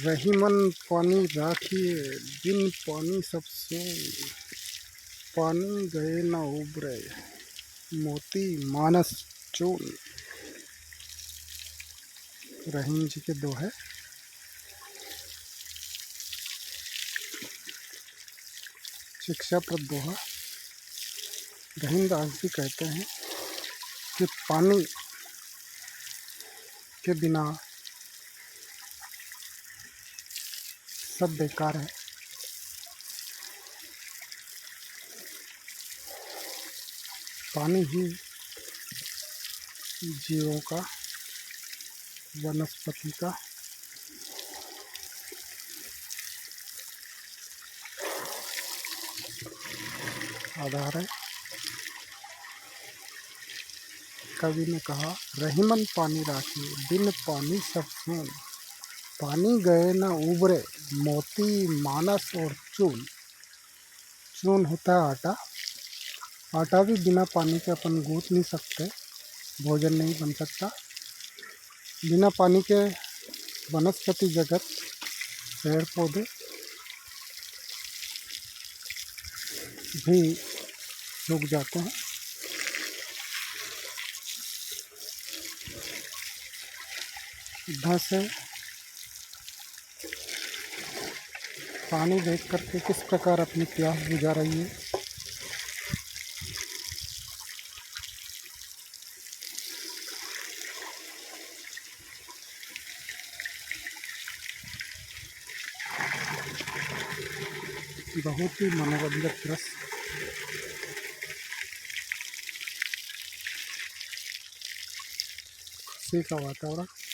रहीमन पानी राखिए, बिन पानी सब सून। पानी गए न उबरे, मोती मानस चून। रहीम जी के दोहे। शिक्षाप्रद दोहा। रहीमदास जी कहते हैं कि पानी के बिना सब बेकार है। पानी ही जीवों का, वनस्पति का आधार है। कवि ने कहा, रहीमन पानी राखिए, बिन पानी सब सून। पानी गए न उबरे, मोती मानस और चून। चून होता है आटा। आटा भी बिना पानी के अपन गूंथ नहीं सकते, भोजन नहीं बन सकता। बिना पानी के वनस्पति जगत, पेड़ पौधे भी सूख जाते हैं। भैंसें पानी देख करके किस प्रकार अपनी प्यास बुझा रही है। बहुत ही मनोरंजक दृश्य। खुशी का वातावरण।